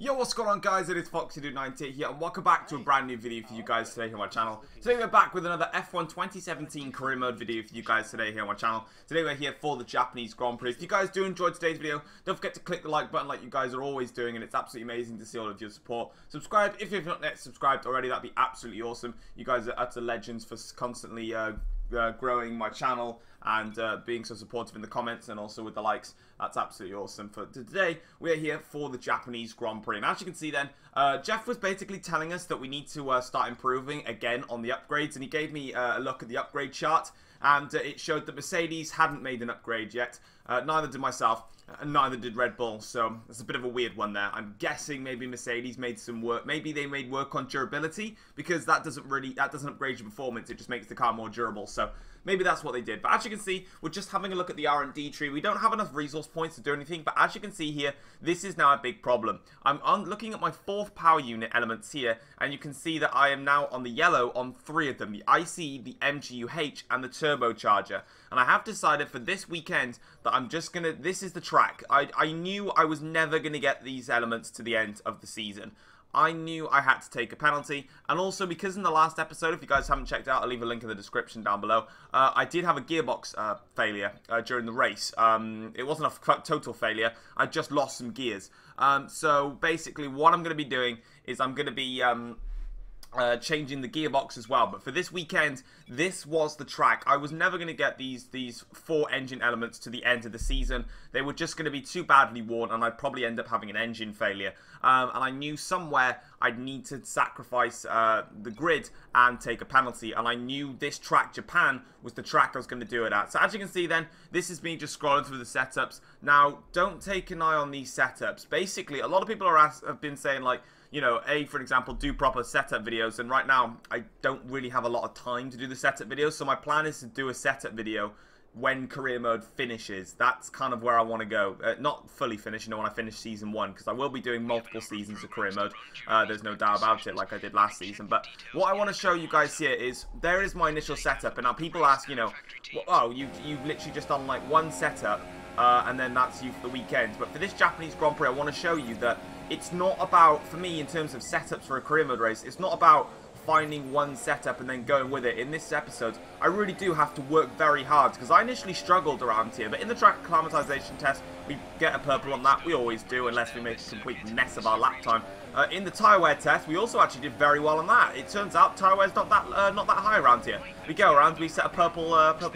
Yo, what's going on, guys? It is Foxy298 here, and welcome back to a brand new video for you guys today here on my channel. Today we're back with another F1 2017 career mode video for you guys today here on my channel. Today we're here for the Japanese Grand Prix. If you guys do enjoy today's video, don't forget to click the like button like you guys are always doing, and it's absolutely amazing to see all of your support. Subscribe if you've not yet subscribed already, that'd be absolutely awesome. You guys are utter legends for constantly growing my channel and being so supportive in the comments and also with the likes. That's absolutely awesome. For today, we are here for the Japanese Grand Prix. And as you can see then, Jeff was basically telling us that we need to start improving again on the upgrades. And he gave me a look at the upgrade chart. And it showed that Mercedes hadn't made an upgrade yet. Neither did myself. And neither did Red Bull, so it's a bit of a weird one there. I'm guessing maybe Mercedes made some work. Maybe they made work on durability, because that doesn't upgrade your performance. It just makes the car more durable. So maybe that's what they did. But as you can see, we're just having a look at the R&D tree. We don't have enough resource points to do anything, but as you can see here, this is now a big problem. I'm looking at my 4th power unit elements here, and you can see that I am now on the yellow on 3 of them: the IC, the MGUH, and the turbocharger. And I have decided for this weekend that I'm just gonna, this is the track. I knew I was never gonna get these elements to the end of the season. I knew I had to take a penalty, and also because in the last episode, if you guys haven't checked out, I'll leave a link in the description down below, I did have a gearbox failure during the race. It wasn't a total failure, I just lost some gears. So basically what I'm going to be doing is I'm going to be changing the gearbox as well. But for this weekend, this was the track. I was never going to get these 4 engine elements to the end of the season. They were just going to be too badly worn, and I'd probably end up having an engine failure. And I knew somewhere I'd need to sacrifice the grid and take a penalty. And I knew this track, Japan, was the track I was going to do it at. So as you can see then, this is me just scrolling through the setups. Now, don't take an eye on these setups. Basically, a lot of people have been saying, like, you know, for example, do proper setup videos, and right now I don't really have a lot of time to do the setup videos, so my plan is to do a setup video when career mode finishes. That's kind of where I want to go. Not fully finished, you know, when I finish season 1, because I will be doing multiple seasons of career mode. There's no doubt about it, like I did last season. But what I want to show you guys here is, there is my initial setup, and now people ask, you know, oh, you've literally just done like 1 setup, and then that's you for the weekend. But for this Japanese Grand Prix, I want to show you that it's not about, for me, in terms of setups for a career mode race, it's not about finding 1 setup and then going with it. In this episode, I really do have to work very hard, because I initially struggled around here, but in the track acclimatization test, we get a purple on that. We always do, unless we make a complete mess of our lap time. In the tyre wear test, we also actually did very well on that. It turns out tyre wear's not that high around here. We go around, we set a purple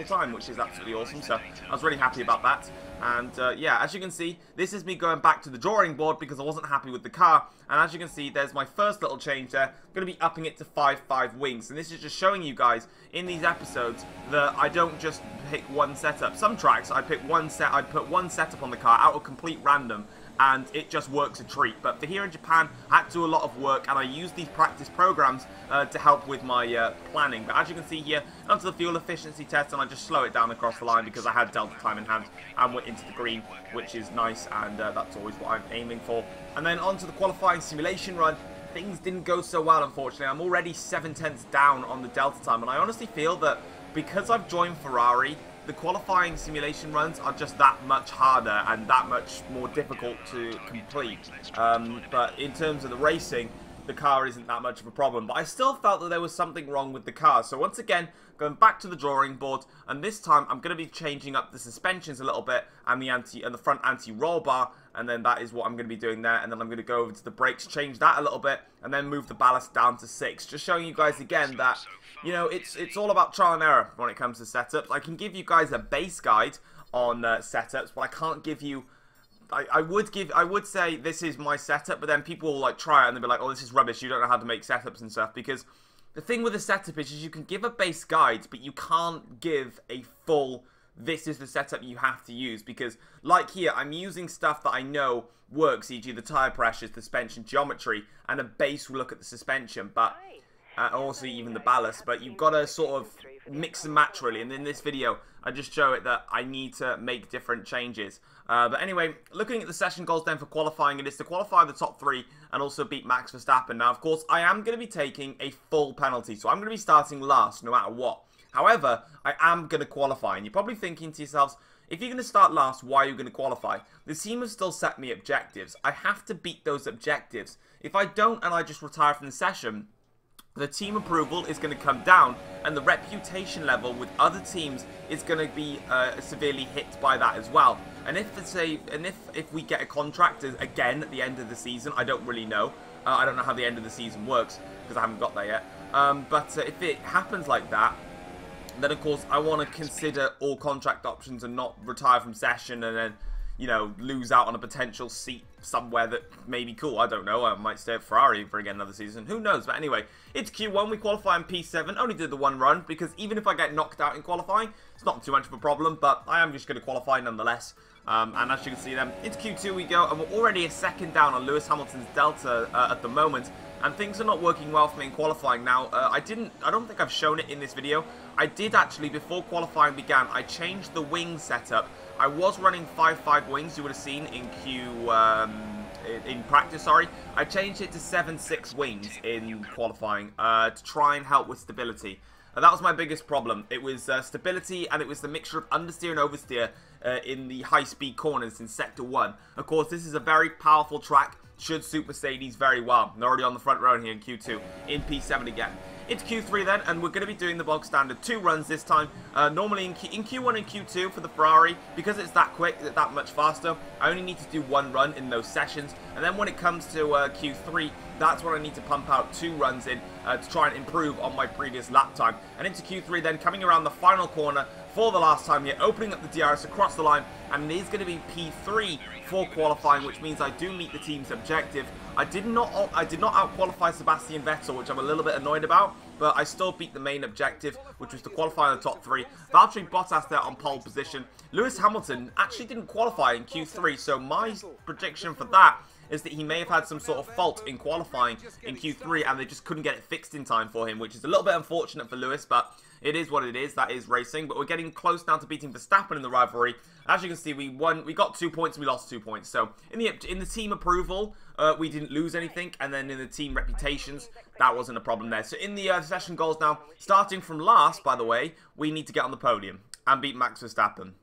time, which is absolutely awesome. So I was really happy about that. And yeah, as you can see, this is me going back to the drawing board because I wasn't happy with the car. And as you can see, there's my first little change there. I'm going to be upping it to 5.5 wings. And this is just showing you guys in these episodes that I don't just pick 1 setup. Some tracks, I put 1 setup on the car out of complete random, and it just works a treat. But for here in Japan, I had to do a lot of work, and I used these practice programs to help with my planning. But as you can see here, onto the fuel efficiency test, and I just slow it down across the line because I had delta time in hand, and went into the green, which is nice, and that's always what I'm aiming for. And then onto the qualifying simulation run. Things didn't go so well, unfortunately. I'm already 7/10 down on the delta time, and I honestly feel that because I've joined Ferrari, the qualifying simulation runs are just that much harder and that much more difficult to complete. But in terms of the racing, the car isn't that much of a problem. But I still felt that there was something wrong with the car. So once again, going back to the drawing board, and this time I'm going to be changing up the suspensions a little bit and the front anti-roll bar, and then that is what I'm going to be doing there. And then I'm going to go over to the brakes, change that a little bit, and then move the ballast down to 6. Just showing you guys again that, you know, it's all about trial and error when it comes to setups. I can give you guys a base guide on setups, but I can't give you. I would say this is my setup, but then people will like try it and they'll be like, oh, this is rubbish. You don't know how to make setups and stuff. Because the thing with a setup is you can give a base guide, but you can't give a full, this is the setup you have to use. Because like here, I'm using stuff that I know works, e.g. the tire pressures, the suspension geometry, and a base look at the suspension. But also even the ballast, but you've got to sort of mix and match really. And in this video, I just show it that I need to make different changes. But anyway, looking at the session goals then for qualifying, it is to qualify the top 3 and also beat Max Verstappen. Now, of course, I am going to be taking a full penalty, so I'm going to be starting last no matter what. However, I am going to qualify, and you're probably thinking to yourselves, if you're going to start last, why are you going to qualify? The team has still set me objectives. I have to beat those objectives. If I don't and I just retire from the session, the team approval is going to come down, and the reputation level with other teams is going to be severely hit by that as well. And if we get a contract again at the end of the season, I don't really know. I don't know how the end of the season works because I haven't got there yet. But if it happens like that, then of course I want to consider all contract options and not retire from session and then, you know, lose out on a potential seat somewhere that may be cool. I don't know. I might stay at Ferrari for again another season. Who knows? But anyway, it's Q1. We qualify in P7. Only did the one run because even if I get knocked out in qualifying, it's not too much of a problem. But I am just going to qualify nonetheless. And as you can see then, into Q2 we go. And we're already a second down on Lewis Hamilton's Delta at the moment. And things are not working well for me in qualifying now. I don't think I've shown it in this video. I did actually, before qualifying began, I changed the wing setup. I was running 5.5 wings, you would have seen in in practice, sorry. I changed it to 7.6 wings in qualifying to try and help with stability. That was my biggest problem. It was stability, and it was the mixture of understeer and oversteer in the high-speed corners in Sector 1. Of course, this is a very powerful track. Should suit Mercedes very well. They're already on the front row here in Q2. In P7 again. It's Q3 then, and we're going to be doing the bog standard 2 runs this time. Normally in Q1 and Q2 for the Ferrari, because it's that quick, that much faster, I only need to do 1 run in those sessions. And then when it comes to Q3, that's when I need to pump out 2 runs in to try and improve on my previous lap time. And into Q3 then, coming around the final corner for the last time here, opening up the DRS across the line, and it is going to be P3 for qualifying, which means I do meet the team's objective. I did not out-qualify Sebastian Vettel, which I'm a little bit annoyed about, but I still beat the main objective, which was to qualify in the top 3. Valtteri Bottas there on pole position. Lewis Hamilton actually didn't qualify in Q3, so my prediction for that is that he may have had some sort of fault in qualifying in Q3 and they just couldn't get it fixed in time for him, which is a little bit unfortunate for Lewis, but it is what it is. That is racing. But we're getting close now to beating Verstappen in the rivalry. As you can see, we got 2 points and we lost 2 points. So in the team approval, we didn't lose anything, and then in the team reputations, that wasn't a problem there. So in the session goals now, starting from last, by the way, we need to get on the podium and beat Max Verstappen.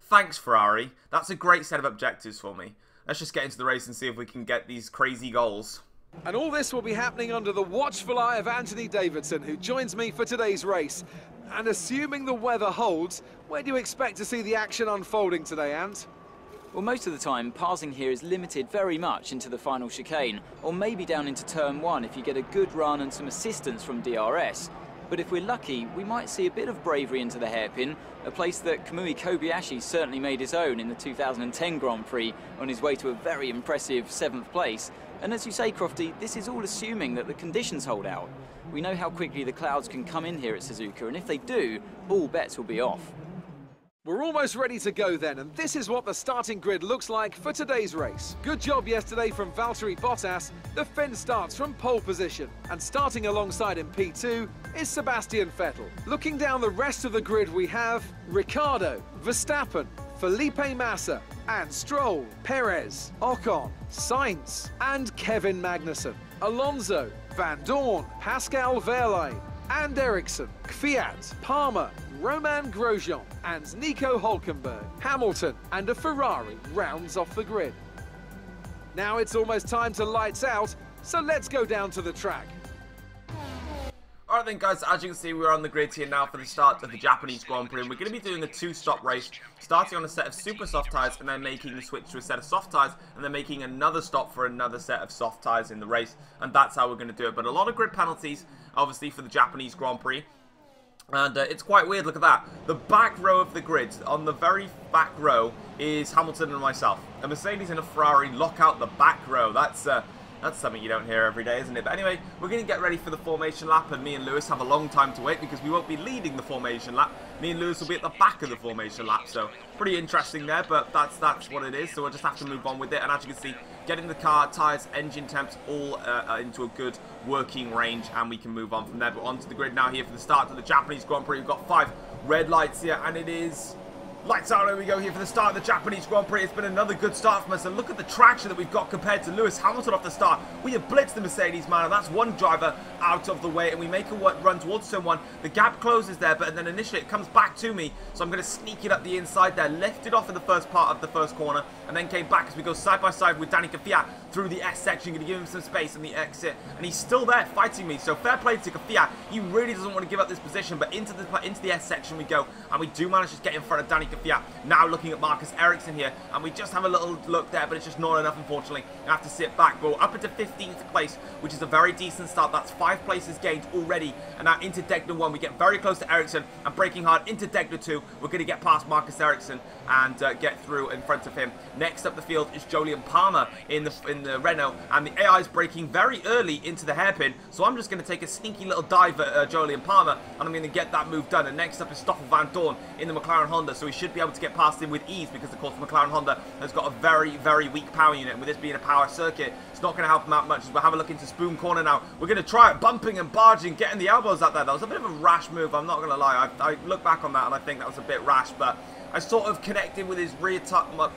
Thanks, Ferrari. That's a great set of objectives for me. Let's just get into the race and see if we can get these crazy goals. And all this will be happening under the watchful eye of Anthony Davidson, who joins me for today's race. And assuming the weather holds, where do you expect to see the action unfolding today, Ant? Well, most of the time, passing here is limited very much into the final chicane, or maybe down into turn 1 if you get a good run and some assistance from DRS. But if we're lucky, we might see a bit of bravery into the hairpin, a place that Kamui Kobayashi certainly made his own in the 2010 Grand Prix on his way to a very impressive 7th place. And as you say, Crofty, this is all assuming that the conditions hold out. We know how quickly the clouds can come in here at Suzuka, and if they do, all bets will be off. We're almost ready to go then, and this is what the starting grid looks like for today's race. Good job yesterday from Valtteri Bottas. The Finn starts from pole position, and starting alongside in P2 is Sebastian Vettel. Looking down the rest of the grid, we have Ricciardo, Verstappen, Felipe Massa, and Stroll, Perez, Ocon, Sainz, and Kevin Magnussen. Alonso, Van Dorn, Pascal Wehrlein, and Ericsson, Kvyat, Palmer, Romain Grosjean, and Nico Hülkenberg. Hamilton and a Ferrari rounds off the grid. Now it's almost time to lights out, so let's go down to the track. Alright then guys, as you can see, we're on the grid here now for the start of the Japanese Grand Prix, and we're going to be doing a 2-stop race, starting on a set of super soft tyres and then making the switch to a set of soft tyres and then making another stop for another set of soft tyres in the race, and that's how we're going to do it. But a lot of grid penalties, obviously, for the Japanese Grand Prix. And it's quite weird, look at that. The back row of the grid, on the very back row, is Hamilton and myself. A Mercedes and a Ferrari lock out the back row. That's something you don't hear every day, isn't it? But anyway, we're going to get ready for the formation lap, and me and Lewis have a long time to wait because we won't be leading the formation lap. Me and Lewis will be at the back of the formation lap, so pretty interesting there, but that's what it is, so we'll just have to move on with it. And as you can see, getting the car, tyres, engine temps all into a good working range, and we can move on from there. But onto the grid now here for the start of the Japanese Grand Prix. We've got 5 red lights here, and it is Lights out, here we go here for the start of the Japanese Grand Prix. It's been another good start from us, and look at the traction that we've got compared to Lewis Hamilton off the start. We have blitzed the Mercedes, man, and that's one driver out of the way, and we make a run towards turn 1. The gap closes there, but then initially it comes back to me, so I'm going to sneak it up the inside there, left it off in the first part of the first corner, and then came back as we go side by side with Danica Kvyat through the S section. Going to give him some space in the exit, and he's still there fighting me, so fair play to Kvyat. He really doesn't want to give up this position, but into the S section we go, and we do manage to get in front of Danica Kvyat. Now looking at Marcus Ericsson here, and we just have a little look there, but it's just not enough, unfortunately. I have to sit back. We're up into 15th place, which is a very decent start. That's 5 places gained already, and now into Degner 1. We get very close to Ericsson, and braking hard into Degner 2. We're going to get past Marcus Ericsson and get through in front of him. Next up the field is Jolyon Palmer in the Renault, and the AI is braking very early into the hairpin, so I'm just going to take a sneaky little dive at Jolyon Palmer, and I'm going to get that move done. And next up is Stoffel Van Dorn in the McLaren Honda, so we should be able to get past him with ease, because of course the McLaren Honda has got a very, very weak power unit, and with this being a power circuit, it's not going to help him out much. As we'll have a look into Spoon Corner now. We're going to try it, bumping and barging, getting the elbows out there. That was a bit of a rash move, I'm not going to lie. I look back on that and I think that was a bit rash, but I sort of connected with his rear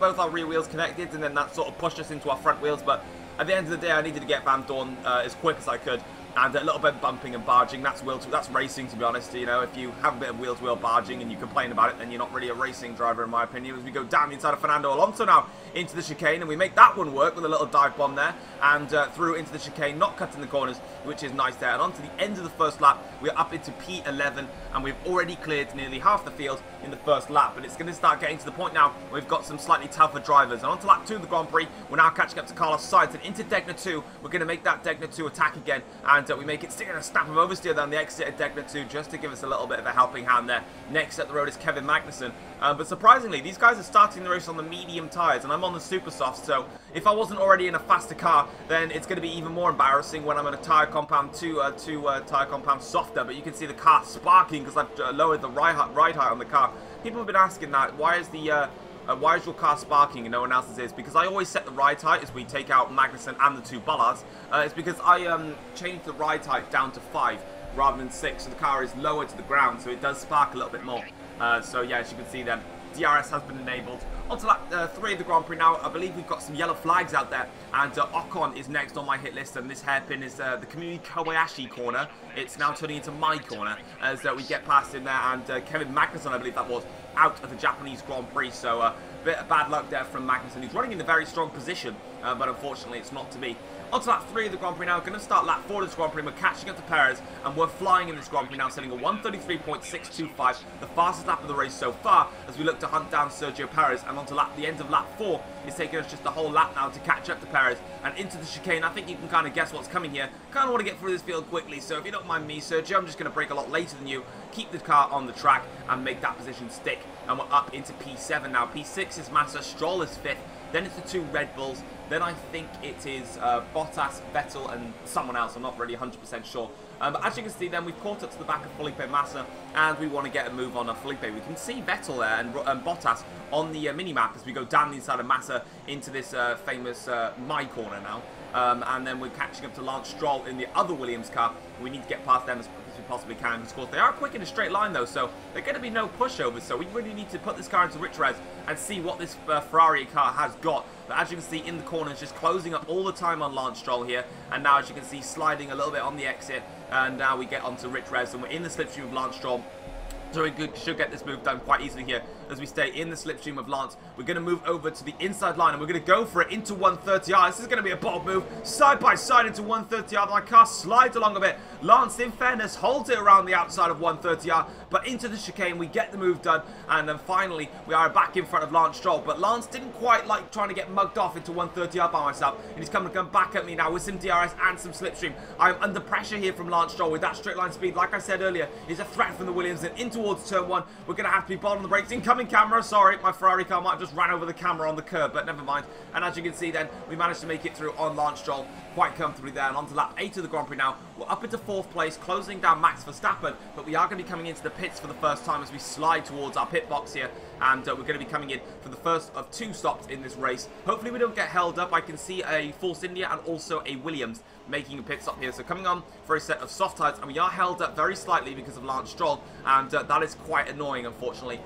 both our rear wheels connected, and then that sort of pushed us into our front wheels. But at the end of the day, I needed to get Van Dorn as quick as I could, and a little bit of bumping and barging. That's racing, to be honest. You know, if you have a bit of wheel-to-wheel barging and you complain about it, then you're not really a racing driver, in my opinion. As we go down the inside of Fernando Alonso now into the chicane, and we make that one work with a little dive bomb there, and through into the chicane, not cutting the corners, which is nice there. And on to the end of the first lap, we're up into P11, and we've already cleared nearly half the field in the first lap. But it's going to start getting to the point now where we've got some slightly tougher drivers. And on to lap 2 of the Grand Prix, we're now catching up to Carlos Sainz, and into Degner 2. We're going to make that Degner 2 attack again, and we make it stick a snap of oversteer down the exit of Degner 2, just to give us a little bit of a helping hand there. Next up the road is Kevin Magnussen, but surprisingly these guys are starting the race on the medium tyres, and I'm on the super soft, so if I wasn't already in a faster car, then it's going to be even more embarrassing when I'm in a tyre compound tyre compound softer. But you can see the car sparking because I've lowered the ride height on the car. People have been asking that, why is your car sparking and no one else's is? Because I always set the ride height as we take out Magnussen and the 2 bollards. It's because I changed the ride height down to 5 rather than 6, so the car is lower to the ground, so it does spark a little bit more. So yeah, as you can see then, DRS has been enabled. On to lap 3 of the Grand Prix now. I believe we've got some yellow flags out there, and Ocon is next on my hit list, and this hairpin is the Kamui Kobayashi corner. It's now turning into my corner as we get past him there, and Kevin Magnussen, I believe that was, out of the Japanese Grand Prix, so a bit of bad luck there from Magnussen. He's running in a very strong position, but unfortunately it's not to be. On to lap 3 of the Grand Prix now. Going to start lap 4 of this Grand Prix. We're catching up to Perez, and we're flying in this Grand Prix now, setting a 1:33.625, the fastest lap of the race so far, as we look to hunt down Sergio Perez. And on to the end of lap 4, it's taking us just a whole lap now to catch up to Perez and into the chicane. I think you can kind of guess what's coming here. Kind of want to get through this field quickly, so if you don't mind me, Sergio, I'm just going to brake a lot later than you, keep the car on the track, and make that position stick. And we're up into P7 now. P6 is Massa, Stroll is 5th. Then it's the 2 Red Bulls. Then I think it is Bottas, Vettel, and someone else. I'm not really 100% sure. But as you can see, then we've caught up to the back of Felipe Massa, and we want to get a move on Felipe. We can see Vettel there and Bottas on the mini-map as we go down the inside of Massa into this famous my corner now. And then we're catching up to Lance Stroll in the other Williams car. We need to get past them as quick as we possibly can. Of course, they are quick in a straight line though, so they're going to be no pushovers. So we really need to put this car into rich res and see what this Ferrari car has got. But as you can see in the corners, just closing up all the time on Lance Stroll here. And now, as you can see, sliding a little bit on the exit. And now we get onto rich res, and we're in the slipstream of Lance Stroll. So we should get this move done quite easily here as we stay in the slipstream of Lance. We're going to move over to the inside line, and we're going to go for it into 130R. This is going to be a bold move. Side by side into 130R. My car slides along a bit. Lance, in fairness, holds it around the outside of 130R, but into the chicane, we get the move done. And then finally, we are back in front of Lance Stroll. But Lance didn't quite like trying to get mugged off into 130R by myself. And he's coming back at me now with some DRS and some slipstream. I'm under pressure here from Lance Stroll with that straight line speed. Like I said earlier, is a threat from the Williams, and in towards turn 1. We're going to have to be bold on the brakes. Incoming camera. Sorry, my Ferrari car might have just ran over the camera on the curb, but never mind. And as you can see then, we managed to make it through on Lance Stroll quite comfortably there. And on to lap 8 of the Grand Prix now. We're up into 4th place, closing down Max Verstappen, but we are going to be coming into the pits for the first time as we slide towards our pit box here. and we're going to be coming in for the first of 2 stops in this race. Hopefully we don't get held up. I can see a Force India and also a Williams making a pit stop here. So coming on for a set of soft tyres, and we are held up very slightly because of Lance Stroll, and that is quite annoying, unfortunately.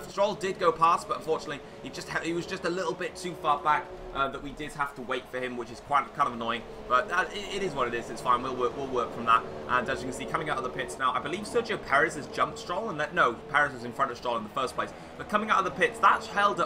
Stroll did go past, but unfortunately he was just a little bit too far back that we did have to wait for him, which is kind of annoying. But it is what it is. It's fine. We'll work from that. And as you can see, coming out of the pits now, I believe Sergio Perez has jumped Stroll, and no, Perez was in front of Stroll in the first place. But coming out of the pits, that hold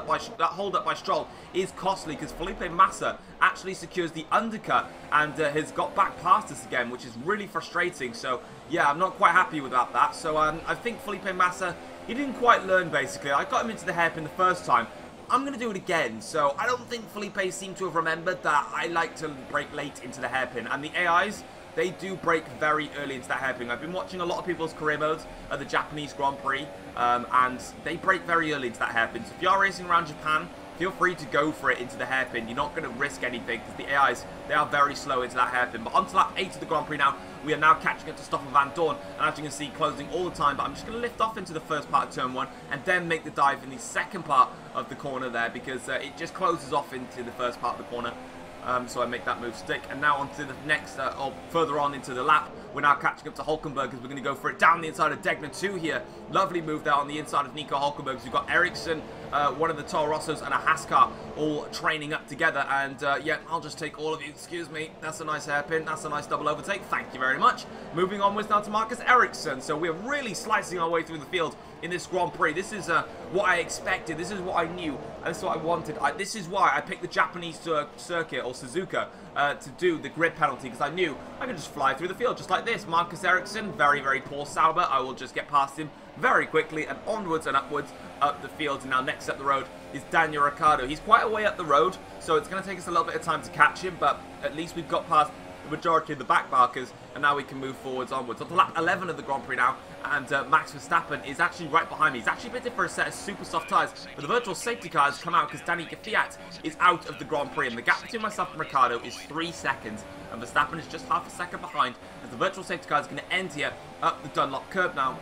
up by Stroll is costly because Felipe Massa actually secures the undercut and has got back past us again, which is really frustrating. So yeah, I'm not quite happy without that. So I think Felipe Massa, he didn't quite learn, basically. I got him into the hairpin the first time. I'm going to do it again. So I don't think Felipe seemed to have remembered that I like to brake late into the hairpin. And the AIs, they do brake very early into that hairpin. I've been watching a lot of people's career modes at the Japanese Grand Prix, and they brake very early into that hairpin. So if you are racing around Japan, feel free to go for it into the hairpin. You're not going to risk anything because the AIs, they are very slow into that hairpin. But onto lap 8 of the Grand Prix now. We are now catching up to Stoffel Van Dorn, and as you can see, closing all the time. But I'm just going to lift off into the first part of turn 1 and then make the dive in the second part of the corner there, because it just closes off into the first part of the corner. So I make that move stick, and now onto the next, or further on into the lap, we're now catching up to Hulkenberg because we're going to go for it down the inside of Degner 2 here. Lovely move there on the inside of Nico Hulkenberg. So we've got Ericsson, one of the Toro Rossos, and a Haskar all training up together. And yeah, I'll just take all of you. Excuse me. That's a nice hairpin. That's a nice double overtake. Thank you very much. Moving onwards now to Marcus Ericsson. So we're really slicing our way through the field in this Grand Prix. This is what I expected. This is what I knew. And this is what I wanted. This is why I picked the Japanese circuit, or Suzuka, to do the grid penalty, because I knew I could just fly through the field just like this. Marcus Ericsson, very, very poor Sauber. I will just get past him very quickly and onwards and upwards up the field. And now next up the road is Daniel Ricciardo. He's quite a way up the road, so it's going to take us a little bit of time to catch him, but at least we've got past the majority of the back markers, and now we can move forwards onwards. On to lap 11 of the Grand Prix now, and Max Verstappen is actually right behind me. He's actually pitted for a set of super soft tyres, but the virtual safety car has come out because Danny Kvyat is out of the Grand Prix, and the gap between myself and Ricciardo is 3 seconds, and Verstappen is just half a second behind, as the virtual safety car is going to end here up the Dunlop curb now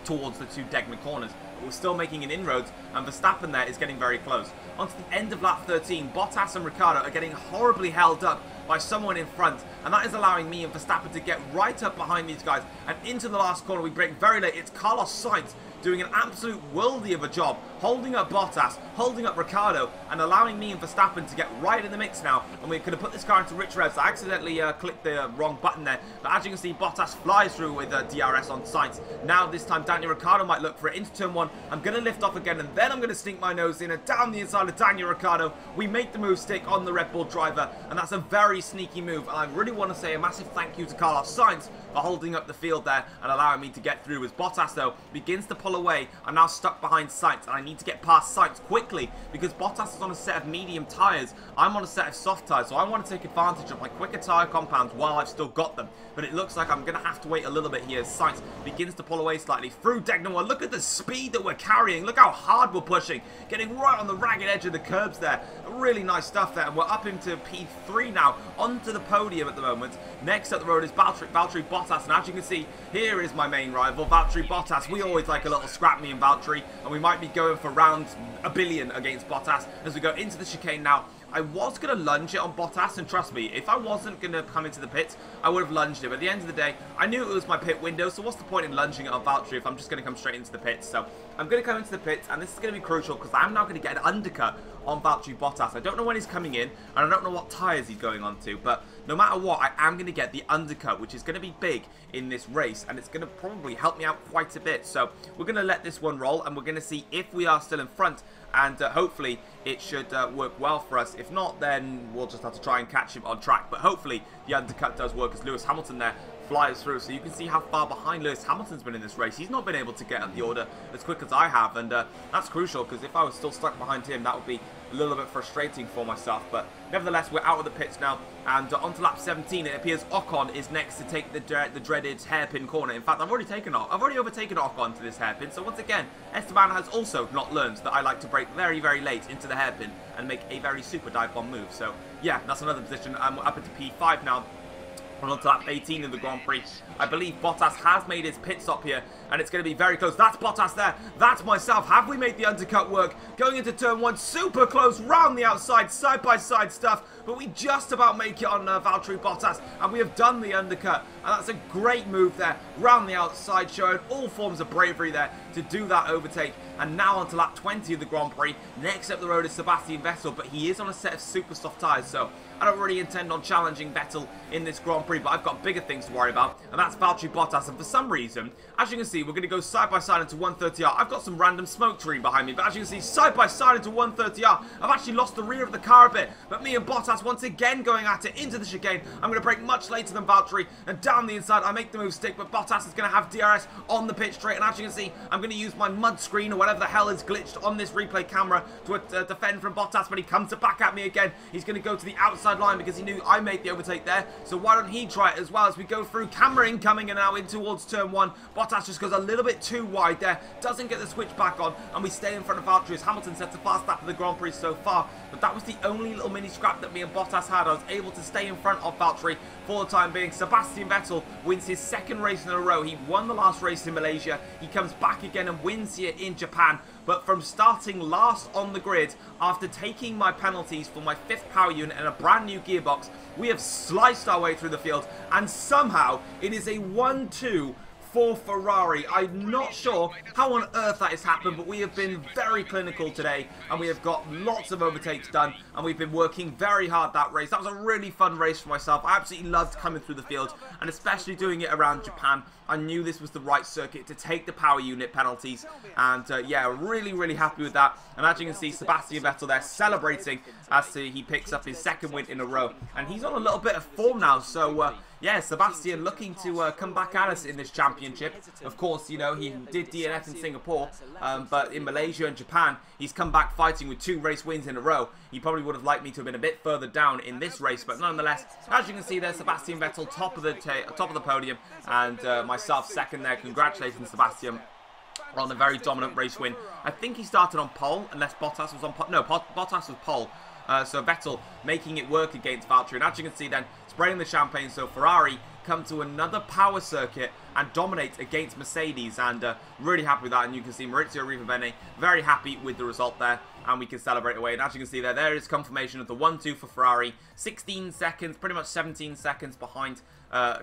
towards the 2 Degner corners. But we're still making an inroads, and Verstappen there is getting very close. Onto the end of lap 13, Bottas and Ricciardo are getting horribly held up by someone in front, and that is allowing me and Verstappen to get right up behind these guys, and into the last corner we brake very late. It's Carlos Sainz doing an absolute worldie of a job, holding up Bottas, holding up Ricciardo, and allowing me and Verstappen to get right in the mix now. And we could have put this car into rich revs. I accidentally clicked the wrong button there, but as you can see, Bottas flies through with DRS on Sainz. Now this time Daniel Ricciardo might look for it into turn 1. I'm going to lift off again, and then I'm going to stink my nose in, and down the inside of Daniel Ricciardo, we make the move stick on the Red Bull driver, and that's a very sneaky move. And I really want to say a massive thank you to Carlos Sainz for holding up the field there and allowing me to get through, as Bottas though begins to pull away. I'm now stuck behind Sainz, and I need to get past Sainz quickly because Bottas is on a set of medium tyres. I'm on a set of soft tyres, so I want to take advantage of my quicker tyre compounds while I've still got them. But it looks like I'm going to have to wait a little bit here as Sainz begins to pull away slightly through Degner 1. Look at the speed that we're carrying. Look how hard we're pushing. Getting right on the ragged edge of the curbs there. Really nice stuff there. And we're up into P3 now, onto the podium at the moment. Next up the road is Valtteri Bottas. And as you can see, here is my main rival, Valtteri Bottas. We always like a little scrap, me and Valtteri, and we might be going for round a billion against Bottas as we go into the chicane now. I was going to lunge it on Bottas, and trust me, if I wasn't going to come into the pits, I would have lunged it. But at the end of the day, I knew it was my pit window, so what's the point in lunging it on Valtteri if I'm just going to come straight into the pits? So I'm going to come into the pits, and this is going to be crucial because I'm now going to get an undercut on Valtteri Bottas. I don't know when he's coming in, and I don't know what tyres he's going on to, but no matter what, I am going to get the undercut, which is going to be big in this race, and it's going to probably help me out quite a bit. So we're going to let this one roll, and we're going to see if we are still in front, and hopefully it should work well for us. If not, then we'll just have to try and catch him on track, but hopefully the undercut does work as Lewis Hamilton there flies through. So you can see how far behind Lewis Hamilton's been in this race. He's not been able to get up the order as quick as I have, and that's crucial because if I was still stuck behind him, that would be a little bit frustrating for myself. But nevertheless, we're out of the pits now, and onto lap 17. It appears Ocon is next to take the dreaded hairpin corner. In fact, I've already overtaken Ocon to this hairpin. So once again, Esteban has also not learned that I like to brake very, very late into the hairpin and make a very super dive bomb move. So yeah, that's another position. I'm up into P5 now. on to lap 18 of the Grand Prix. I believe Bottas has made his pit stop here, and it's going to be very close. That's Bottas there. That's myself. Have we made the undercut work? Going into turn 1, super close, round the outside, side-by-side stuff, but we just about make it on Valtteri Bottas, and we have done the undercut, and that's a great move there, round the outside, showing all forms of bravery there to do that overtake. And now on to lap 20 of the Grand Prix. Next up the road is Sebastian Vettel, but he is on a set of super soft tyres, so I don't really intend on challenging Vettel in this Grand Prix, but I've got bigger things to worry about, and that's Valtteri Bottas. And for some reason, as you can see, we're going to go side by side into 130R. I've got some random smoke tree behind me, but as you can see, side by side into 130R. I've actually lost the rear of the car a bit, but me and Bottas once again going at it into the chicane. I'm going to brake much later than Valtteri, and down the inside, I make the move stick, but Bottas is going to have DRS on the pit straight, and as you can see, I'm going to use my mud screen or whatever the hell is glitched on this replay camera to defend from Bottas, but he comes back at me again. He's going to go to the outside line because he knew I made the overtake there, so why don't he try it as well as we go through. Camera incoming and now in towards turn 1. Bottas just goes a little bit too wide there, doesn't get the switch back on, and we stay in front of Valtteri as Hamilton sets a fast lap of the Grand Prix so far. But that was the only little mini scrap that me and Bottas had. I was able to stay in front of Valtteri for the time being. Sebastian Vettel wins his second race in a row. He won the last race in Malaysia. He comes back again and wins here in Japan. But from starting last on the grid, after taking my penalties for my 5th power unit and a brand new gearbox, we have sliced our way through the field, and somehow it is a 1-2 for Ferrari. I'm not sure how on earth that has happened, but we have been very clinical today, and we have got lots of overtakes done, and we've been working very hard that race. That was a really fun race for myself. I absolutely loved coming through the field, and especially doing it around Japan. I knew this was the right circuit to take the power unit penalties, and yeah, really happy with that. And as you can see, Sebastian Vettel there celebrating as he picks up his second win in a row, and he's on a little bit of form now, so yeah, Sebastian looking to come back at us in this championship. Of course, you know, he did DNF in Singapore, but in Malaysia and Japan, he's come back fighting with 2 race wins in a row. He probably would have liked me to have been a bit further down in this race, but nonetheless, as you can see there, Sebastian Vettel top of the podium, and myself second there. Congratulations, Sebastian, on a very dominant race win. I think he started on pole, unless Bottas was on pole. No, Bottas was pole. So Vettel making it work against Valtteri. And as you can see then, spraying the champagne, so Ferrari come to another power circuit and dominate against Mercedes, and really happy with that. And you can see Maurizio Arrivabene very happy with the result there, and we can celebrate away. And as you can see there is confirmation of the 1-2 for Ferrari. 16 seconds, pretty much 17 seconds behind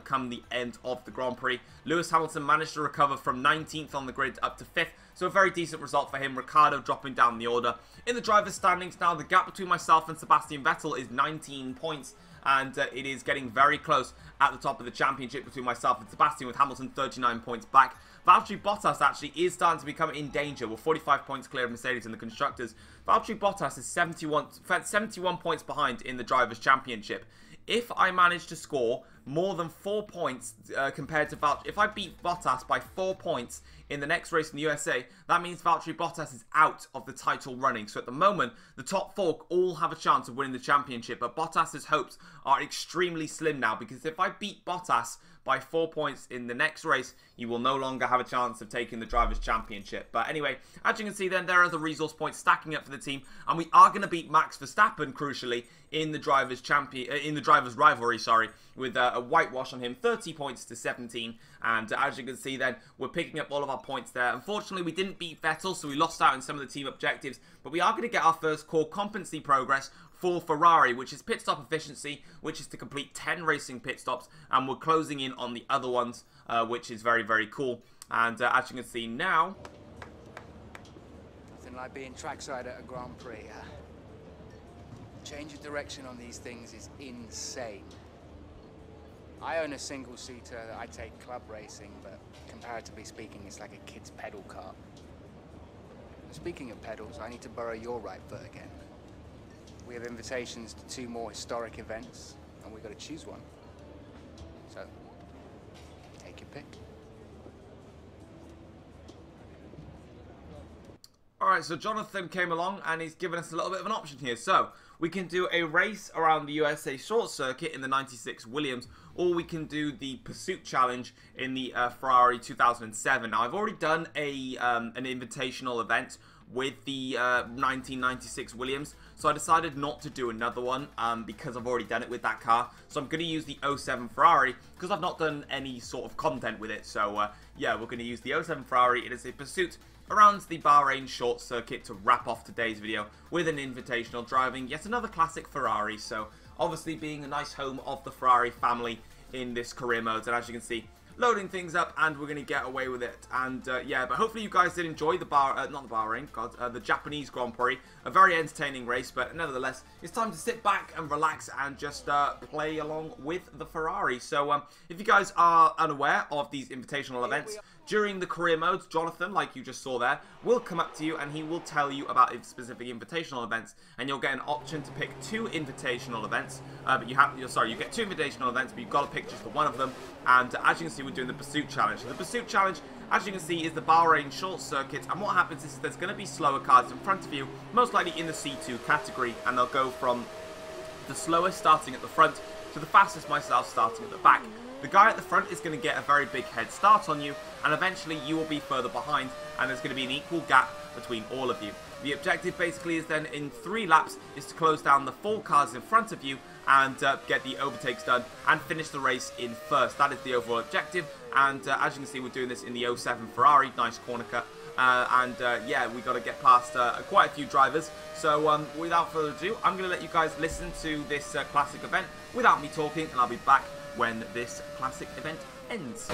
come the end of the Grand Prix. Lewis Hamilton managed to recover from 19th on the grid up to 5th, so a very decent result for him. Ricciardo dropping down the order. In the driver's standings now, the gap between myself and Sebastian Vettel is 19 points, and it is getting very close at the top of the championship between myself and Sebastian, with Hamilton 39 points back. Valtteri Bottas actually is starting to become in danger. We're 45 points clear of Mercedes in the Constructors. Valtteri Bottas is 71 points behind in the Drivers' Championship. If I manage to score more than 4 points compared to Valtteri, if I beat Bottas by 4 points in the next race in the USA, that means Valtteri Bottas is out of the title running. So at the moment, the top 4 all have a chance of winning the championship, but Bottas's hopes are extremely slim now, because if I beat Bottas by 4 points in the next race, you will no longer have a chance of taking the Drivers' Championship. But anyway, as you can see then, there are the resource points stacking up for the team, and we are going to beat Max Verstappen, crucially, in the Drivers' Rivalry, sorry, with a whitewash on him, 30 points to 17. And as you can see then, we're picking up all of our points there. Unfortunately, we didn't beat Vettel, so we lost out in some of the team objectives, but we are going to get our first core competency progress for Ferrari, which is pit stop efficiency, which is to complete 10 racing pit stops, and we're closing in on the other ones, which is very cool. And as you can see now, nothing like being trackside at a Grand Prix. Change of direction on these things is insane. I own a single-seater that I take club racing, but comparatively speaking, it's like a kid's pedal car. Speaking of pedals, I need to borrow your right foot again. We have invitations to 2 more historic events, and we've got to choose one. So, take your pick. Alright, so Jonathan came along and he's given us a little bit of an option here. So, we can do a race around the USA Short Circuit in the 96 Williams, or we can do the Pursuit Challenge in the Ferrari 2007. Now, I've already done an invitational event with the 1996 Williams, so I decided not to do another one because I've already done it with that car. So I'm going to use the 07 Ferrari because I've not done any sort of content with it. So yeah, we're going to use the 07 Ferrari. It is a pursuit around the Bahrain Short Circuit to wrap off today's video with an invitational driving yet another classic Ferrari. So obviously being a nice home of the Ferrari family in this career mode, and as you can see, loading things up, and we're going to get away with it. And yeah, but hopefully you guys did enjoy the the Japanese Grand Prix. A very entertaining race, but nevertheless, it's time to sit back and relax and just play along with the Ferrari. So if you guys are unaware of these invitational events, during the career modes, Jonathan, like you just saw there, will come up to you and he will tell you about specific invitational events, and you'll get an option to pick 2 invitational events. But you get 2 invitational events, but you've got to pick just the one of them. And as you can see, we're doing the Pursuit Challenge. So the Pursuit Challenge, as you can see, is the Bahrain Short Circuit, and what happens is there's going to be slower cars in front of you, most likely in the C2 category, and they'll go from the slowest starting at the front to the fastest myself starting at the back. The guy at the front is going to get a very big head start on you, and eventually you will be further behind, and there's going to be an equal gap between all of you. The objective basically is then in 3 laps is to close down the 4 cars in front of you and get the overtakes done and finish the race in first. That is the overall objective, and as you can see, we're doing this in the 07 Ferrari. Nice corner cut. Yeah, we got to get past quite a few drivers. So without further ado, I'm going to let you guys listen to this classic event without me talking, and I'll be back when this classic event ends.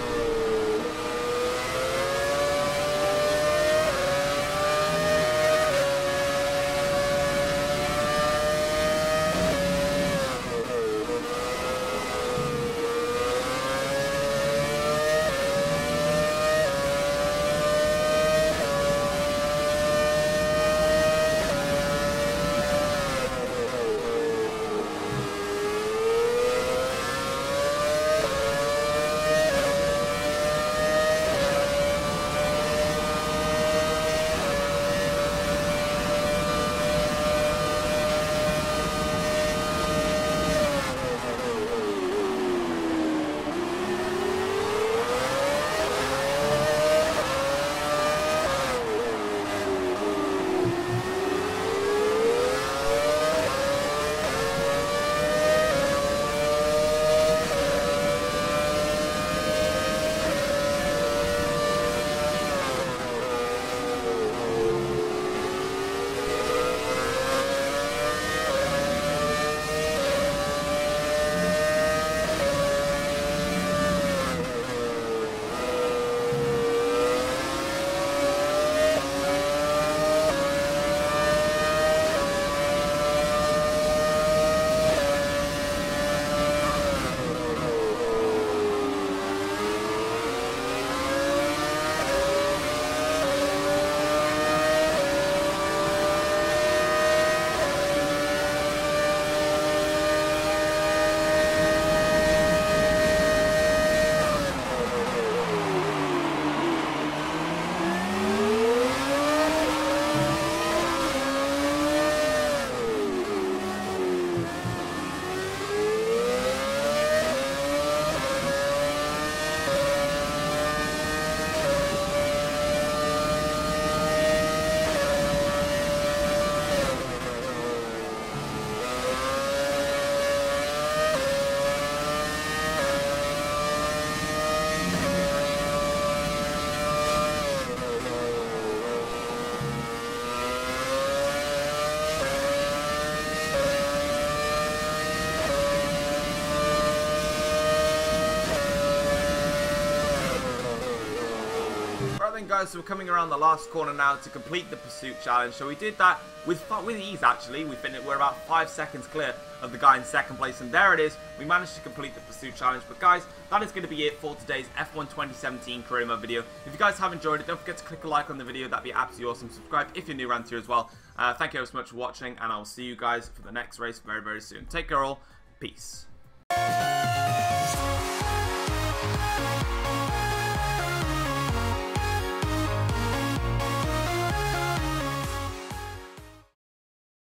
Guys, so we're coming around the last corner now to complete the Pursuit Challenge. So we did that with ease, actually. We're about 5 seconds clear of the guy in second place, and there it is. We managed to complete the Pursuit Challenge. But guys, that is going to be it for today's F1 2017 career mode video. If you guys have enjoyed it, don't forget to click a like on the video. That'd be absolutely awesome. Subscribe if you're new around here as well. Thank you ever so much for watching, and I'll see you guys for the next race very, very soon. Take care all. Peace.